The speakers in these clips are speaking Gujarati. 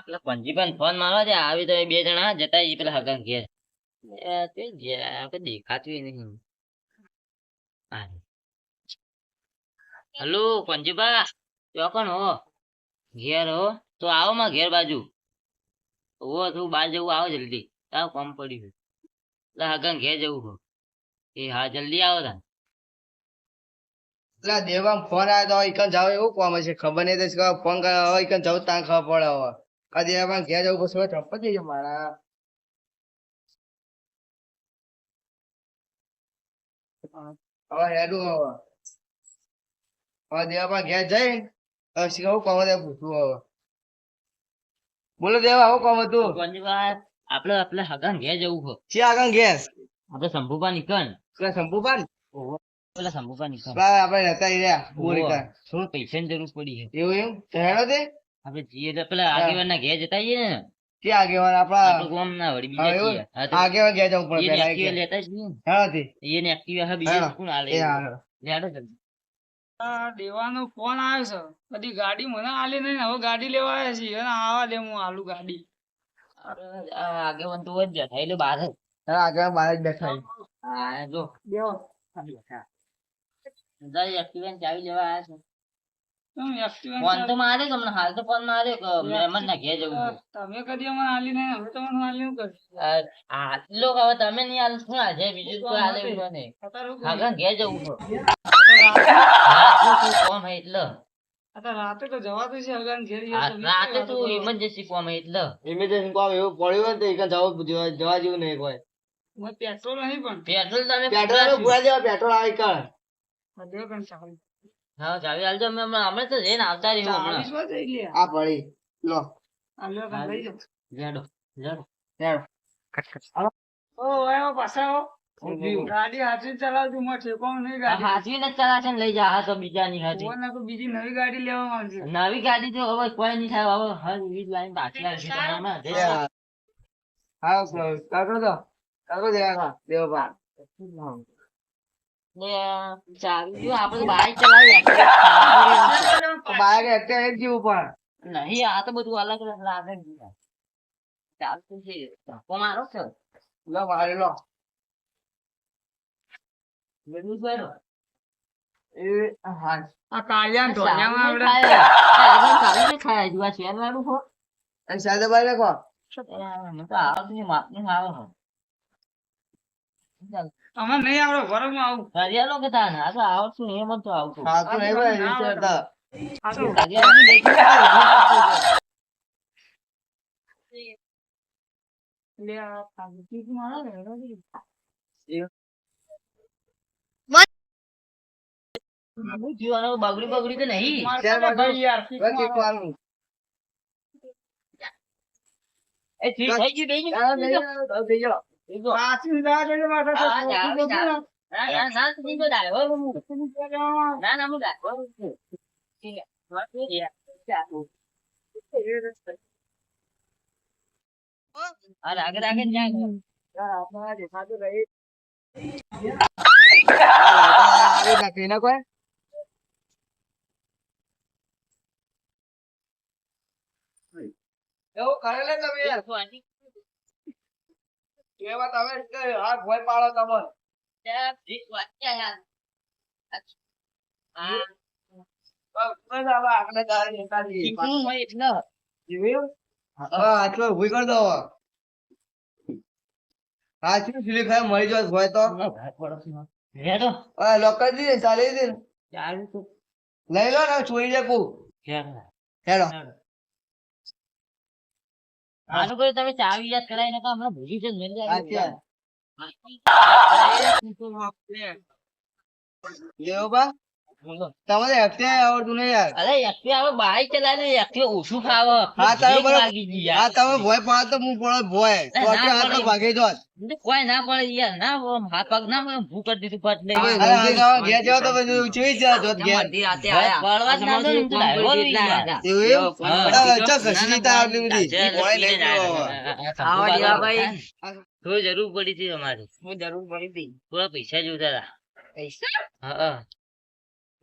પેલા પંજી ફોન મારવા દે આવી તો એ બે જણા જતા એ પેલા હગન ઘેર દેખાતું નહીં. હલો પંજીબા ચોકન હો ઘેર હો તો આવો માં ઘેર બાજુ હો તું બાર જવું આવો જલ્દી તાવ કામ પડ્યું એટલે હગન ઘેર જવું હો એ હા જલ્દી આવો તા દેવા ફોન આવ્યો તો ઈકન જાવ એવું કોમ છે ખબર નહીં તો ફોન કર્યો ઈકન જાવ ત્યાં ખબર પડે હવે આ દેવા ઘેર જવું પછી ચપ્પલ જઈએ મારા હવે હેડું હવે દેવા ઘેર જઈ શીખવું કોમ પૂછવું હવે બોલો દેવા આવું કોમ હતું પંજીબા આપણે હગન ઘેર જવું હો છે આગળ ઘેર આપણે શંભુબા નીકળ શંભુપાન પેલા શંભુબા નીકળ આપડે રહેતા રહ્યા બોરિકા થોડું પૈસાની જરૂર પડી છે એવું એમ તો હેડો તે આપણે જઈએ તો પેલા આગેવાન ના ઘેર જતા આવીએ ને કે આગેવાન આપડા આપણું ગામ ના વળી બીજા છીએ. હા તો આગેવાન ઘેર જવું પડે એને પેલા એક્ટિવા લેતા જ નહીં હેડો તે એને એક્ટિવા હા બીજે કોણ આલે એ હાલો. લેડો જલ્દી. દેવાનો ફોન આવ્યો છે બધી ગાડી મને આલી નહીં હવે ગાડી લેવા આવ્યા છીએ અને આવા દે હું આલુ ગાડી આ આગેવાન તો જ બેઠા એટલે બહાર જ. હેડો આગેવાન બહાર જ બેઠા છે. હા જો દેવો બેઠા જાય એક્ટિવા ને ચાવી લેવા આવ્યા છે. તમે એક્ટિવા ફોન તો મારે જ હમણાં હાલ તો ફોન માર્યો કે મહેમાન ના ઘેર જવું છે. તમે કદી અમને આલી નહીં હવે તમને આલી શું કરશું આટલો હવે તમે નહીં હાલ શું હાજે બીજું કોઈ હાલે એવું નહીં. અત્યારે શું આગળ ઘેર જવું છે. કોમ હે એટલે અત્યારે રાતે તો જવાતું છે અગાન ઘેર રાતે તું ઇમરજન્સી કોમ હે એટલે ઇમિટેશન કોમ એવું પડ્યું હોય ને તો ઈકન જવા જેવું નહીં કોઈ પેટ્રોલ નહીં પણ પેટ્રોલ તમે પેટ્રોલ પૂરા જેવા પેટ્રોલ આવે કર દેવ કણ ચાલી હા ચાવી હાલજો અમે અમે તો જઈને આવતા રહ્યું હમણાં. 40 માં જઈ લે આ પડી લો આલ્યો કણ લઈ જાઓ લેડો લેડો હેડો ઓ આયો પાછા ગાડી હાથી ચલાવતી માં ઠેકાણું નહીં ગાડી હાથવી ને ચલાશે ને લઈ જા હા તો બીજા ની હાથી ફોન નાખો બીજી નવી ગાડી લેવા માંગશે નવી ગાડી તો હવે કોઈ નહીં થાય હવે હર વીજ લાઈન બાકી આવશે તમારામાં. હા કાકો તો કાકો દેવા દેવા ને ચાવી જો આપણે તો બાઈક ચલાવીએ બાઈક એકતા એક જેવું પણ નહીં આ તો બધું અલગ અલગ લાગે છે. ચાલતું છે ધક્કો મારો છે લો મારે લો બધું કરો. એ હા આ કાળિયા ઢોલિયામાં આપણે આગળ ચાલુ છે ખાય જુआ શેર વાળું હો અને સાદા બાઈ રાખો મને તો આવતું નહીં માપનું આવે હો. ચાલ અમે નહીં આવડે વરગમાં આવું કરિયાલો કે તાને આ તો આવડતું નહીં એમ જ તો આવતું. હા તો નહીં ભાઈ નીચે હતા આ તો કરિયાલાની લેખી લે આ પાછી મારો ને બગડી બગડી તો નહીં. ચાલ બાજુ યાર બાકી કોનું એ થઈ ગયું થઈ આ ગયું. નહીં થઈ ગયો પાછી દા જઈને માથે તો ના ના હું driver છું. ઠીક છે. અરે આગળ આગળ જાય. આવી નાખી ના કોઈ એવું કરે લે તમે યાર કેવા તમે હાથ ભોય પાડો તમે બસ હવે આગળ દાડે નીકાળી હા આટલો ઉભી કરી દો હા શું સ્લીપ થાય મરી જાય ભોય તો લોક કરી દીધી ચાલી દીધી લઈ લો ને ચોરી જકું હેલો આનું કોઈ તમે ચાવી યાદ કરાવી નાખો હમણાં ભૂલી છે મળી જાય. લેવો બા તમારે એકતે આવડતું નહીં યાર અરે એકટી આવે બાઈક ચલાવે એકટી ઓછું ખાવે હા તમે બ્રેક બરાબર લાગી ગઈ યાર. હા તમે ભોય પાડો તો હું પડો ભોય તો ના કે હાથ પડે. ભાગી દો કોઈ ના પડે યાર ના હાથ પગ ના પડે ભૂ કરી દીધું પટ લઈ ઘેર જાવ તો પછી ચીવી છે જોત ઘેર પડવા જ ના દો ને, હું તો driver છું યાર. એવું એવું ચા ઘસી તા આટલી બધી ના, ભોય લઈ ના, ગયો આવા દેવા ભાઈ થોડી જરૂર પડી હતી અમારી થોડા પૈસા જોતા હતા. હા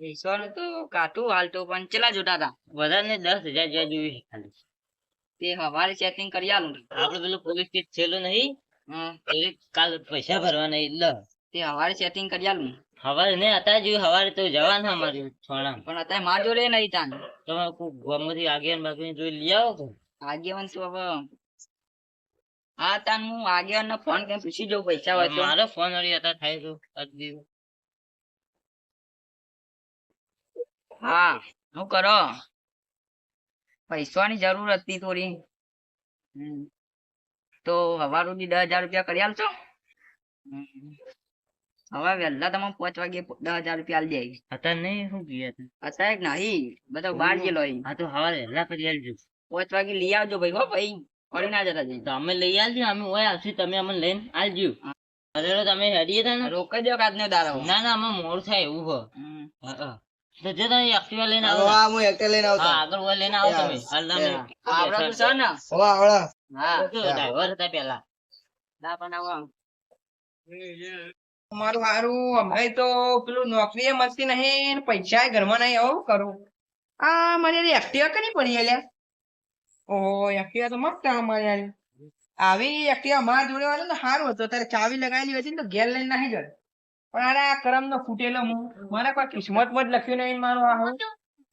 પૈસાનું તો કાઠું હાલતો પણ ચેલા જોતા હતા બધાને 10,000 જેવા જોઈએ છે ખાલી. તે હવારે સેટિંગ કરી આલું આપણે પેલું પોલીસ કેસ થયેલું નહીં હમ, એ કાલ પૈસા ભરવાના એટલે તે હવારે સેટિંગ કરી આલું હવારે નહીં અત્યારે જોયું હવારે તો જવાના અમારે છોણા પણ અત્યારે માર જોડે નહીં તાન તમે કોઈ ગામમાંથી આગેવાન બાગેવાન જોઈ લઈ આવો કે આગેવાન તો હવે હા તાન હું આગેવાન ને ફોન કરીને પૂછી જોઉં પૈસા હોય તો મારો ફોન વળી હતા થાય તો આજ દિવસ. હા હું કરો પૈસાની જરૂર હતી થોડી તો હવાર સુધી 10,000 રૂપિયા કરી આલશો હવે વહેલા તમે 5 વાગે 10,000 રૂપિયા આલી દે અત્યારે નહીં શું ગયા તા? અત્યારે નહીં બધો બહાર ગયેલો અહીં. હા તો હવારે વહેલા કરી આલજો 5 વાગે લઈ આવજો ભાઈ હો ભાઈ ફરી ના જતા જઈ તો અમે લઈ આલજો અમે ઓય આવશું તમે અમને લઈને આલજો અરે તમે હેડીએ તા ને રોકાઈ દો આજનો દારો ના ના અમે મોડું થાય એવું હો હમ. હા, હા. તો જે તમે એક્ટિવા લઈને આવો હવે ને. આ હું એકટે લઈને આવતો હા આગળ ઓય લઈને આવો તમે હાલ તમે આવડે તો છે ને હવે આવડા હા ડ્રાઈવર હતા પેલા ના પણ આવો મારું હારું અમે તો પેલું નોકરી એ મળતી નહીં ને પૈસા ઘરમાં નહીં આવું કરું આ મારી એક્ટિવા કરી પડી અલ્યા ઓહો એક્ટિવા તો મસ્ત અમારી યાર આવી એક્ટિવા મારા જોડે વાળો ને સારું હતું ત્યારે ચાવી લગાવેલી હતી ને તો ઘેર લઈને નાહી ગયો પણ અરે આ કરમ નો ફૂટેલો હું મને કોઈ કિસ્મતમાં જ લખ્યું નહીં મારું આ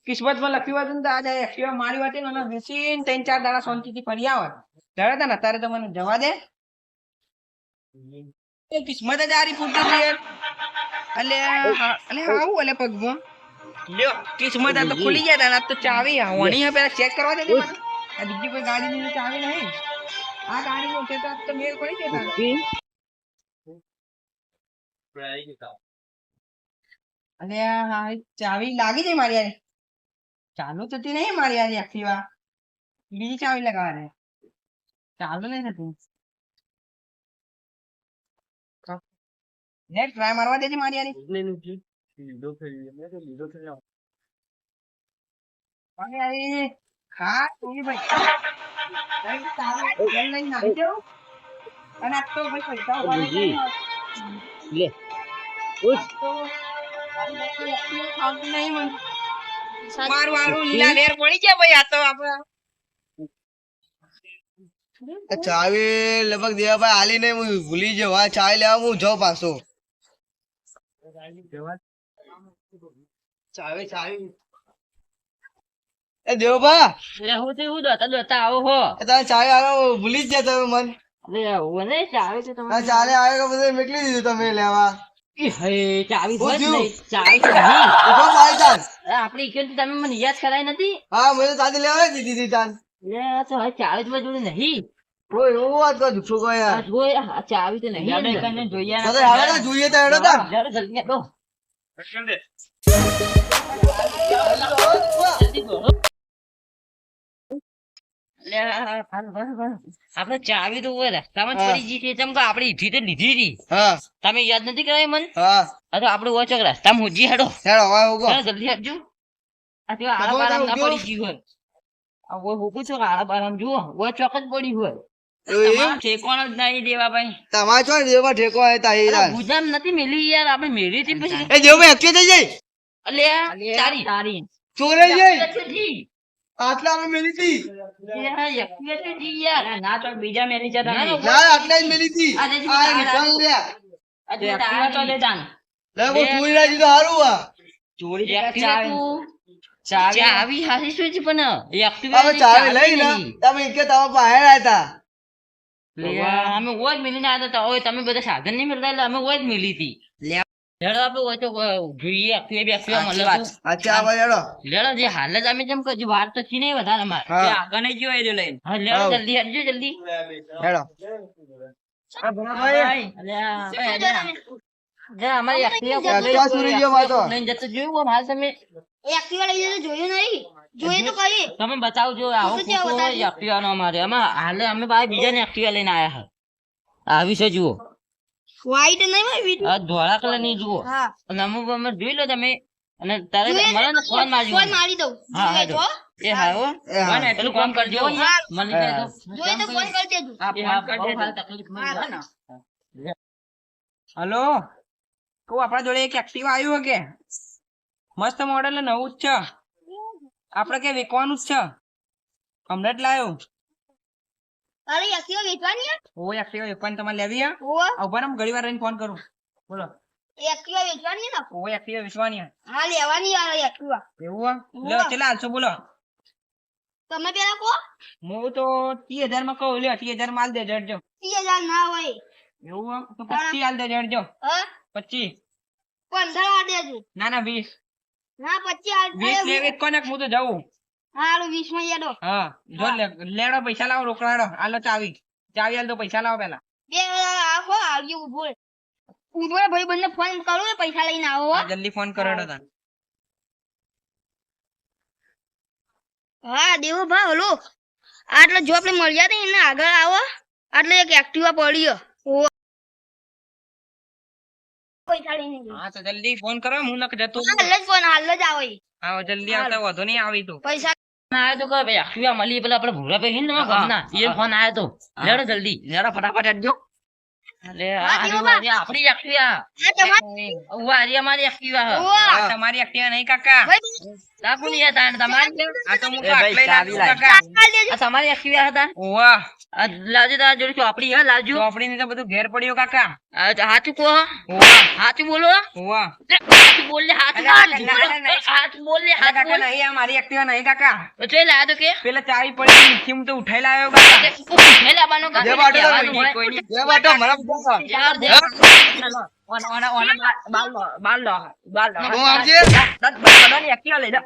કિસ્મતમાં લખ્યું હતું ને તો આજે એક્ટિવા મારી હતી ને મને વેચીને 3-4 દાડા શાંતિથી ફરી આવત જરા ને અત્યારે તો મને જવા દે એ કિસ્મત જ આરી ફૂટી છે યાર અલે આવું અલે પગમાં લ્યો કિસ્મત આ તો ખુલી ગયા તા ને આ તો ચાવી હોણી હે પેલા ચેક કરવા દે મને આ બીજી કોઈ ગાડી ની ચાવી નહીં આ ગાડી નો કેતા તો મેળ પડી જતા અલે હા ચાવી લાગી જાય મારી યાર ચાલુ થતી નહીં મારી યાર એક્ટિવા બીજી ચાવી લગાવવા દે ચાલુ નહીં થતી નેટ ટ્રાય મારવા દેજે મારી યાર અરે અરે હા તું ભાઈ કઈ તારે ઘેર લઈને નાખી દેવું અને આ તો ભાઈ પૈસા ઉભા રહી લે ઉઠ. મારું હારું લીલા લેર પડી ગયા ભાઈ આ તો આપડે ચાવી લગભગ દેવાભાઈ હાલી નહીં હું ભૂલી જાઉં આ ચાવી લેવા હું જાઉં પાછો ચાવી ચાવી એ દેવભા એટલે હું તો એવું દોતા દોતા આવો હો એ તમે ચાવી આવો ભૂલી જ ગયા તમે મન એટલે હું નહીં ચાવી તો આ તમારે ચાલે આવ્યો કે બધું મેકલી દીધું તમે લેવા ઈ હે ચાવી હું હોય જ થયું? નહીં. ચાવી તો નહીં. ઉભો ભાઈ તાન અરે આપણી ઈકન તમે મને યાદ કરાઈ નથી હા મને તાતી લેવા જ દીધી હતી તાન એટલે આ તો હવે ચાવી તો મારી જોડે નહીં કોઈ એવું વાત કર દુખું કોઈ આ યાર જોઈ આ ચાવી તો નહીં આપણે અંદર. એકને જોઈએ તો તો હાલો ને જોઈએ તો હેડો તાન જરા જલ્દી આવો. એટલે આપણે ચાવી તો હોય રસ્તામાં જ હા. પડી ગઈ છે ચમ કે આપણે ઈથી તો લીધી હતી હા તમે યાદ નથી કરાવી મને હા આ તો આપણે ઓછો રસ્તામાં હોજી હેડો હેડો હવે ઉભો ચાલો જલ્દી આપજો આ તો આડા ઉભો બારામ થાવ, ના ઉભો. પડી ગઈ હોય આ ઓય હુકું છો આડા બારામ જુઓ ઓય ચોક જ પડી હોય એવું એમ? તમારે ઠેકોણ જ નહીં દેવા ભાઈ તમારે છો ને દેવભા ઠેકો આવે તા એ અલા, તાન. ભુજામ નથી મેલી યાર આપણે મેલી હતી પછી એ દેવભાઈ એકઠે થઈ જાય અલ્યા તારી તારી ચોરે જાય જી આટલા અમે મેલી હતી યાર યક્તિ હતી જી યાર અરે ના તો બીજા મેલી જતા ના, નહીં. ના આટલા જ મેલી હતી આ જે આ તારા- નિશાન લ્યા આ તો જો એક્ટિવા તો લે તારી. જાન. લે બહુ ચોરી રાખી તો હારું આ ચોરી તો એક્ટિવા ચાવી તું ચાવી ચાવી હારી શું છે પણ એક્ટિવા હવે ની ચાવી લઈ ને નહીં. તમે કે તમે બહાર આવ્યા લ્યા, અમે ઓજ મિલીને આવ્યા હતા ઓય તમે બધા સાધન નહીં મળતા એટલે અમે ઓજ મિલી હતી લેડો આપણે ઓય તો જોઈએ એક્ટિવા બેક્ટિવા મળે તો. અચ્છા હવે હેડો લેડો જે હાલ જ અમે જેમ કહ્યું વાર તો થી નહીં વધારે અમારે તે હા આગળ નહીં ગયો એ રહ્યો લઈને હા લેડો હા. જલ્દી હટજો જલ્દી હેડો અલ્યા, જા અમારી એક્ટિવા એક્ટિવા ચોરી ગયો પાછો. લઈને જતો જોયું આમ હાલ તમે એક્ટિવા લઈ જતો જોયું નહીં જોઈએ તો કરીએ તમે બતાવજો આવો તો ત્યાં ફોટો બતાવજો. એક્ટિવાનો અમારે અમે હાલે અમે ભાઈ બીજાને એક્ટિવા લઈને આયા હા આવી છે જુઓ વ્હાઈટ નહીં ભાઈ આ ધોળા કલર ની જુઓ હા અને અમુક અમે જોઈ લો તમે અને તારે જોઈએ મને ને ફોન મારજો ફોન મારી દઉં હા, જોઈએ હા, તો એ હા હો એ હા. મને પેલું કામ કરજો મને કહે તો જોઈએ તો ફોન કરી દેજો આ એ ફોન હા, કરી બહુ દેજો. હાલ તકલીફ માં છે ને. હલો કહું આપણા જોડે એક એક્ટિવા આવ્યું હે કે મસ્ત મોડેલ નવું જ છે આપડે કે વેચવાનું જ છે હમણાં જ લાયો અરે એક્ટિવા વેચવાની છે? ઓ એક્ટિવા વેચવાની તમારે લેવી હે ઓવે. ઉભા રહો ઘડી વાર રહીને ફોન કરું બોલો એક્ટિવા વેચવાની છે ને? ઓ એક્ટિવા વેચવાની હે હા લેવાની આ એક્ટિવા. એવું હે લ્યો ચલા હાલશો બોલો તમે પેલા કહો. હું તો 30,000 માં કહું લ્યો 30,000 માલ દે જડજો 30,000 ના હોય. એવું હે તો 25 હાલ દે જડજો હા 25 15 આ દેજો. ના ના 20 ના 25 આ 20 લેવી જ કોને હું તો જાઉં હારું 20 માં યાદો. હા જો લેડો પૈસા લાવો રોકડાડો હાલો ચાવી હાલ તો પૈસા લાવો પેલા બે આખો આવજો ઉભો રહે. ઉભો રહે ભાઈ બંને ફોન કરો ને પૈસા લઈને આવો હો. જલ્દી ફોન કરો તા હા દેવો ભા હલો આટલે જો આપણે મળ્યા હતા એને આગળ આવો આટલે એક એક્ટિવા પડ્યો. ઓવે. પૈસા લઈને જજો. હા તો જલ્દી ફોન કરો હું નક જતો હાલ જ ફોન હાલ જ આવો ઈ. આવો જલ્દી આવતા વધુ નહીં આવી તો પૈસા આયો તો કે ભાઈ એક્ટિવા મળી પેલા આપણે ભૂરા પે ને ઘરના એ ફોન આયો તો લેડો જલ્દી લેડો ફટાફટ હેડજો અલે હા, દેવો બા. આપણી એક્ટિવા આ તમારી ઉવા આ અમારી એક્ટિવા હે. ઓવે. આ તમારી એક્ટિવા નહીં કાકા ભાઈ રાખો ને યાર તાણ તમારી આ તો હું એ ભાઈ, આટલે ચાવી લાગુ લાય. કાકા હાલ દેજો. આ તમારી એક્ટિવા હતા ઓવા આ લાવજો તારા જોડે ચોપડી હે લાવજો ચોપડી ને તો બધું ઘેર પડ્યો કાકા હાચું કહો ઓવા હાચું બોલો ઓવા હાચું બોલ લે હાચું અલા, બોલ. ના, ના. હાચું બોલ લે અલા હાચું કાકા બોલ નહીં આ મારી એક્ટિવા નહીં કાકા તો જોઈ લાયો તો કે પેલા ચાવી પડી નીચે હું તો ઉઠાઈ લાવ્યો કાકા મેં લાવવાનો કાં? જે બાટો કહેવાનું લાવી, હોય. કોઈ નહીં. જે બાટો મને પૂછો. યાર, દે. હું આવજે. બધાની એક્ટિવા લઈ લો.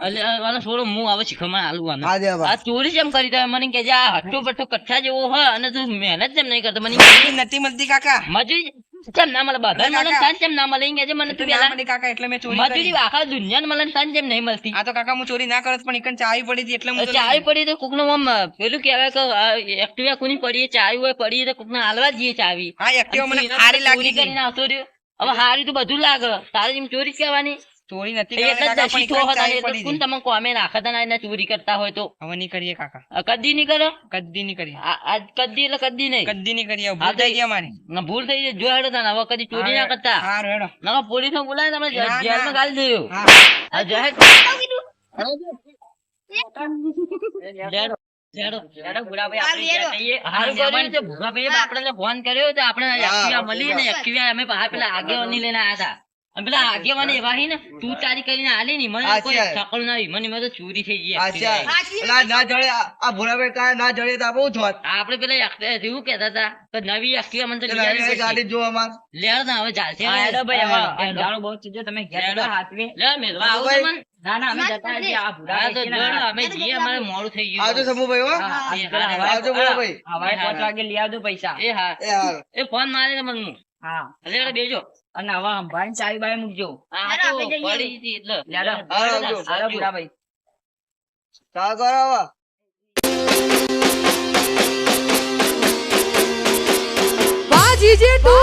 અલે, વાલો છોડો હું આવે શીખવામાં આલુ આને. હા દે બા. આ ચોરી કેમ કરી તમે મને કે આ હટ્ટો બટ્ટો કચ્છા જેવો હ અને તું મહેનત કેમ નહીં કરતો મને કે નથી મળતી કાકા મજૂરી કેમ ના મળે બધા અરે મળે કાકા. સાંજ કેમ ના મળે એમ કહેજે મને તું ના પહેલા મળી કાકા એટલે મેં ચોરી મજૂરી કરી આખા દુનિયાને મળે ને સાંજ કેમ નહીં મળતી આ તો કાકા હું ચોરી ના કરત પણ એકન ચાવી પડી હતી એટલે હું તો ચાવી પડી તો કોકનો આમ પેલું કહેવાય કે એક્ટિવા કોની પડી ચાવી હોય પડી તો કોકને હાલવા જઈએ ચાવી હા એક્ટિવા મને અને સારી લાગી ચોરી હતી. કરીને આવતો રહ્યો હવે હારી તો બધું લાગે તારી જેમ ચોરી જ કહેવાની ચોરી નથી એટલે કરવાની જ કાકા, પણ દસી એકન થો હતા ચાવી એટલે પડી કોણ હતી. તમે કોમે નાખતા ના એને ચોરી કરતા હોય તો હવે નહીં કરીએ કાકા કદી નહીં કરો કદી નહીં કરીએ આજ કદી એટલે કદી નહીં કદી નહીં કરીએ હા ભૂલ તો થઈ ગઈ અમારી ના ભૂલ થઈ જાય જો હેડો તાને હવે કદી ચોરી ના કરતા હા રેડો ના પોલીસ ને બોલાય તમે ના, ના. જેલમાં ગાલી દેજો હા આ જાહેર લેડો, લેડો, લેડો, ભૂરાભાઈ, આપણે લેડો. ગયા છીએ. હારું કર્યું તે ભૂરાભાઈએ આપણને ફોન કર્યો તો આપણે એક્ટિવા મળી ને એક્ટિવા અમે પાછા પેલા આગેવાની લઈને આયા હતા અને પેલા આગેવાની એવા હી ને તું તારી કરીને આલી ની મને કોઈ અચ્છા. શકલ ના મને મેં તો ચોરી થઈ ગઈ અચ્છા. એક્ટિવા. અલા, ના જડે આ ભૂરાભાઈ કાંઈ ના જડે તો બહુ જોત. આપણે પેલા એવું કહેતા હતા કે નવી એક્ટિવા મને તો એટલે લઈ નવી આવવી ગાડી પડશે. જો અમાર. લેડો ને હવે ચાલશે હા, હવે. હેડો ભાઈ, હવે હેડો. અંધારું બહુ થઈ ગયું, તમે ઘેર હેડો. જાઓ હાથવી. લે, મેલવા આવું ભાઈ. તમને? ના ના અમે ના, જતા નથી. છીએ, આ ભૂરા હા, તો ભાઈ છે ને, જો ને, હા. અમે જઈએ અમારે મોડું થઈ ગયું આવજો સમૂહભાઈ હો. હા, એ પેલા હા, હવાઈ આવજો ભૂરાભાઈ. હવાઈ 5 વાગે લઈ આવજો પૈસા એ હા એ હાલ. એ ફોન મારીને મને હું. હા લેડો બેજો અને હવે સંભાળીને ચાવી બાવી મૂકજો આ હેડો, તો આપણે જઈએ. પડી હતી એટલે લેડો. હા, આવજો. હાલો ભૂરા ભાઈ ચાલ કરો હવે. વાહ જીજે તું